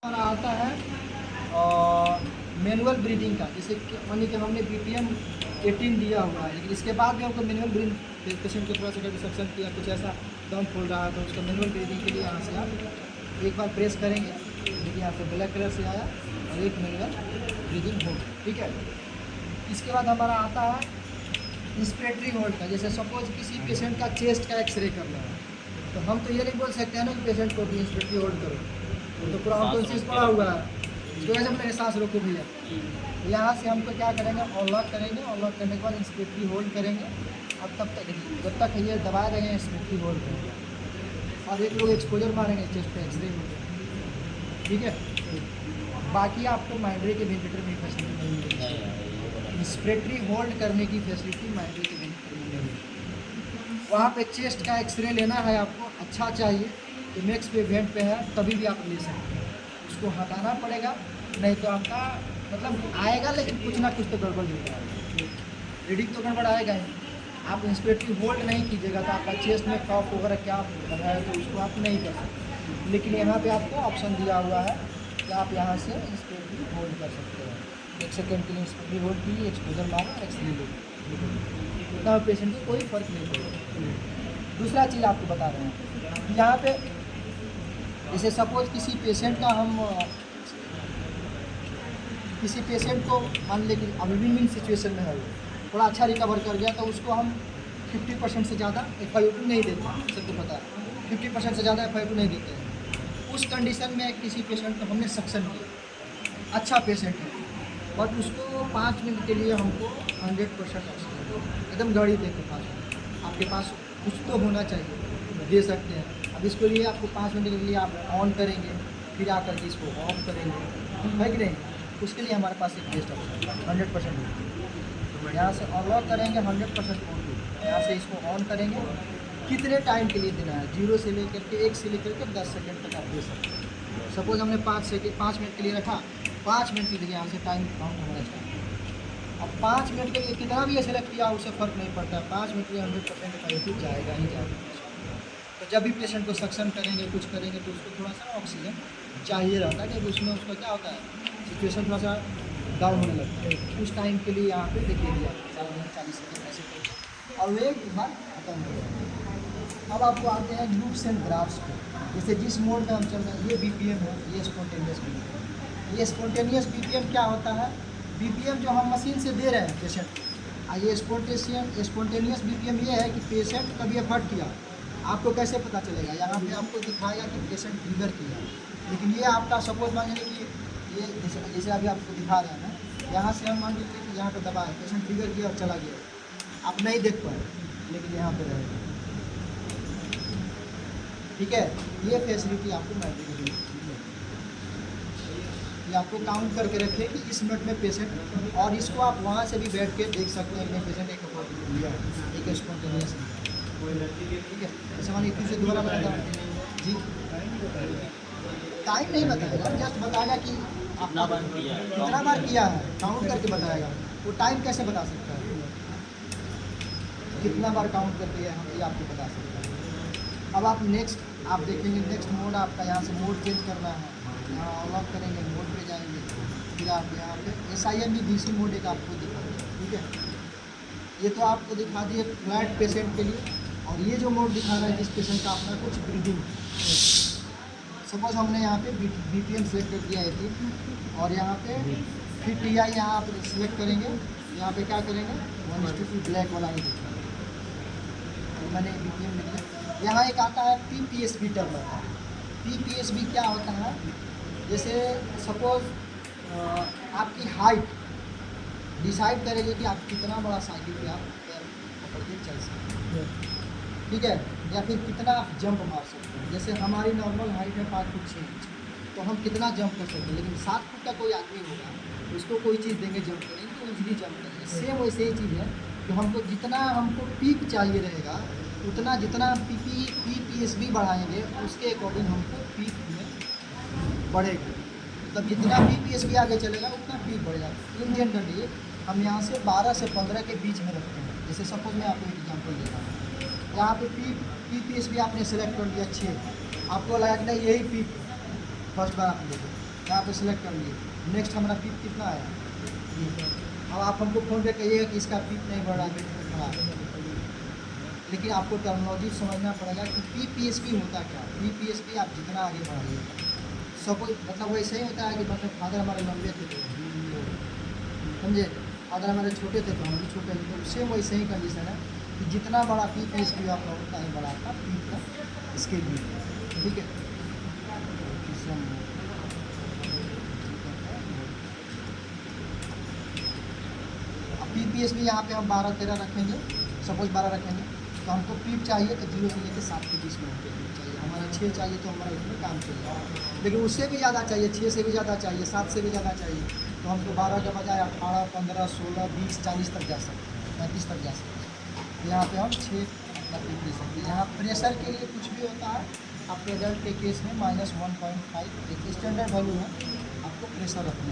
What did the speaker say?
हमारा आता है मैनुअल ब्रीदिंग का, जैसे मानिए कि हमने BPM 18 दिया हुआ है, लेकिन इसके बाद भी हमको मैनुअल ब्रीदिंग पेशेंट को थोड़ा सा डिस्ट्रक्शन किया, कुछ ऐसा दम फूल रहा है तो उसका मैनुअल ब्रीदिंग के लिए यहाँ से आप एक बार प्रेस करेंगे। देखिए यहाँ से ब्लैक कलर से आया और एक मैनुअल ब्रीदिंग हो गई। ठीक है, इसके बाद हमारा आता है इंस्पिरेटरी होल्ड का। जैसे सपोज किसी पेशेंट का चेस्ट का एक्सरे करना है तो हम तो ये नहीं बोल सकते हैं ना कि पेशेंट को भी इंस्पिरेटरी होल्ड करो, वो तो पूरा अनकॉन्शियस पड़ा हुआ है, इसकी वजह से अपने सांस रोको भैया। यहाँ से हमको क्या करेंगे, अनलॉक करेंगे, अनलॉक करने के बाद इंस्पिरेटरी होल्ड करेंगे और तब तक जब तक ये दबा रहेंगे इंस्पिरेटरी होल्ड करेंगे और एक लोग एक्सपोजर मारेंगे चेस्ट पे एक्सरे में। ठीक है, बाकी आपको माइंड्री के वेंटिलेटर में फैसिलिटी नहीं मिलेगी, इंस्पिरेटरी होल्ड करने की फैसिलिटी माइंड्री के वेंटिलेटर में नहीं मिलेगी। वहाँ पे चेस्ट का एक्सरे लेना है आपको, अच्छा चाहिए तो मैक्स पे वेंट पे है तभी भी आप ले सकते हैं, उसको हटाना पड़ेगा, नहीं तो आपका मतलब आएगा लेकिन कुछ ना कुछ तो गड़बड़ होगा, रीडिंग तो गड़बड़ आएगा ही। आप इंस्पिरेटरी होल्ड नहीं कीजिएगा तो आपका चेस्ट में कफ वगैरह क्या कर रहा है तो उसको आप नहीं कर सकते, लेकिन यहाँ पे आपको ऑप्शन दिया हुआ है कि आप यहाँ से इंस्पिरेटरी होल्ड कर सकते हैं। 1 सेकेंड के लिए इंस्पिरेटरी होल्ड कीजिए, एक्सपोजर मारो, एक्सरे लो, इतना पेशेंट को कोई फ़र्क नहीं पड़ेगा। दूसरा चीज़ आपको बता रहे हैं, यहाँ पे जैसे सपोज किसी पेशेंट का हम किसी पेशेंट को मान लें कि अभी विन सिचुएशन में है, वो थोड़ा अच्छा रिकवर कर गया तो उसको हम 50% से ज़्यादा FiO2 नहीं देते, सबको पता है 50% से ज़्यादा FiO2 नहीं देते हैं। उस कंडीशन में किसी पेशेंट को हमने सक्शन किया, अच्छा पेशेंट है बट उसको 5 मिनट के लिए हमको 100% ऑक्सीजन एकदम गाड़ी दे के 5 मिनट आपके पास कुछ तो होना चाहिए, दे सकते हैं। अब इसके लिए आपको 5 मिनट के लिए आप ऑन करेंगे, फिर आकर के इसको ऑफ करेंगे, है कि नहीं, उसके लिए हमारे पास एक बेस्ट ऑप्शन है 100%। यहाँ से अनलॉक करेंगे 100% ऑन, यहाँ से इसको ऑन करेंगे। कितने टाइम के लिए देना है, 0 से लेकर के 1 से लेकर के 10 सेकेंड तक आप दे सकते हैं। सपोज हमने 5 मिनट के लिए रखा, 5 मिनट के लिए यहाँ से टाइम काउंट होना चाहिए। अब 5 मिनट के लिए कितना भी सेलेक्ट किया उससे फ़र्क नहीं पड़ता, 5 मिनट के लिए 100% FiO2 जाएगा ही जाएगा। तो जब भी पेशेंट को सक्शन करेंगे कुछ करेंगे तो उसको थोड़ा सा ऑक्सीजन चाहिए रहता है कि उसमें उसका क्या होता है, सिचुएशन थोड़ा सा डाउन होने लगता है, उस टाइम के लिए यहाँ पे देखिए दिया 40 सेकेंड ऐसे और वे एक बार खत्म हो जाएगा। अब आपको आते हैं लूप्स एंड ग्राफ्स पे। जैसे जिस मोड में हम चल रहे हैं, ये BPM है, ये स्पॉन्टेनियस BPM। ये स्पॉन्टेनियस BPM क्या होता है, BPM जो हम मशीन से दे रहे हैं पेशेंट को। ये स्पॉन्टेनियस BPM ये है कि पेशेंट कभी एफर्ट किया, आपको कैसे पता चलेगा, यहाँ पे आपको दिखाएगा कि पेशेंट ट्रिगर किया, लेकिन ये आपका सपोज मान लीजिए कि ये जैसे अभी आपको दिखा रहे हैं ना, यहाँ से हम मान लीजिए कि यहाँ पे दबाए, पेशेंट ट्रिगर किया और चला गया, आप नहीं देख पाए लेकिन यहाँ पे रहेगा। ठीक है, ये फैसिलिटी आपको मैंडेटरी है, ये आपको काउंट करके रखिए कि इस मिनट में पेशेंट, और इसको आप वहाँ से भी बैठ के देख सकते हैं कि पेशेंट एक लिया है, एक स्पॉन्टेनियस। ठीक है, जैसे मानिए फिर से दोबारा बताता हूँ जी, टाइम नहीं बताएगा, जस्ट बताएगा कि कितना बार किया है, कितना बार किया है, काउंट करके बताएगा। वो टाइम कैसे बता सकता है, कितना बार काउंट करके हम ये आपको बता सकता है। अब आप नेक्स्ट आप देखेंगे, नेक्स्ट मोड आपका यहाँ से मोड चेंज करना है, यहाँ अनलॉक करेंगे, मोड पे जाएंगे, फिर आप यहाँ पे SIMB BC मोड एक आपको दिखा देगा। ठीक है, ये तो आपको दिखा दिए फ्लैट पेशेंट के लिए, और ये जो मोड दिखा रहा है जिस पेशेंट का अपना कुछ ब्रीदिंग, सपोज हमने यहाँ पे BPM सेलेक्ट कर दिया है और यहाँ पे फिर TI यहाँ आप सिलेक्ट करेंगे, यहाँ पे क्या करेंगे 1:2 ब्लैक वाला ही देखा, मैंने BPM लिख लिया। यहाँ एक आता है PPSB टर्म आता है। PPSB क्या होता है, जैसे सपोज आपकी हाइट डिसाइड करेगी कि आप कितना बड़ा साइकिल पे आप पैर पकड़ के चल सकते हैं, ठीक है, या फिर कितना आप जंप मार सकते हैं। जैसे हमारी नॉर्मल हाइट है 5 फुट 6 इंच, तो हम कितना जंप कर सकते हैं, लेकिन 7 फुट का कोई आदमी होगा उसको कोई चीज़ देंगे जंप करेंगे तो इजीली जंप करेंगे। सेम वैसे ही चीज़ है कि हमको जितना हमको पीक चाहिए रहेगा उतना, जितना PPSB बढ़ाएंगे उसके अकॉर्डिंग हमको पीक में बढ़ेगा, मतलब जितना PPSB आगे चलेगा उतना पीक बढ़ेगा। इन जनरली हम यहाँ से 12 से 15 के बीच में रखते हैं। जैसे सपोज मैं आपको एक एग्जाम्पल देता हूँ, यहाँ पे PPSB आपने सेलेक्ट कर लिया 6, आपको लगा कि नहीं यही पीक फर्स्ट बार आपने देखा, यहाँ पे सिलेक्ट कर लिए। नेक्स्ट हमारा पीप कितना आया ये। अब आप हमको फ़ोन पे कहिएगा कि इसका पीप नहीं बढ़ रहा है, बढ़ा, लेकिन आपको टर्मिनोलॉजी समझना पड़ेगा कि PPSP होता क्या है। PPSP आप जितना आगे बढ़ाइए, सपोज मतलब वैसे ही होता है कि मतलब फादर हमारे लंबे थे तो समझे, फादर हमारे छोटे थे तो हम भी छोटे थे, तो सेम वैसे ही कंडीशन है कि जितना बड़ा PPSP आपका उतना ही बड़ा आपका पीप का स्केल भी है, ठीक है। PPSP यहाँ पे हम 12-13 रखेंगे, सपोज 12 रखेंगे, तो हमको पीप चाहिए तो 0 से लेकर 7 के बीच में हमको पीप चाहिए। हमारा 6 चाहिए तो हमारा इसमें काम चलेगा, लेकिन उससे भी ज़्यादा चाहिए, 6 से भी ज़्यादा चाहिए, 7 से भी ज़्यादा चाहिए, तो हमको 12 के बजाय 18, 15, 16, 20, 40 तक जा सकते हैं, 35 तक जा सकते हैं। यहाँ पे हम 6 अपना पीप ले सकते हैं। यहाँ प्रेशर के लिए कुछ भी होता है, आप रिजल्ट के केस में -1.5 एक स्टैंडर्ड वैल्यू है, आपको प्रेशर रखना है।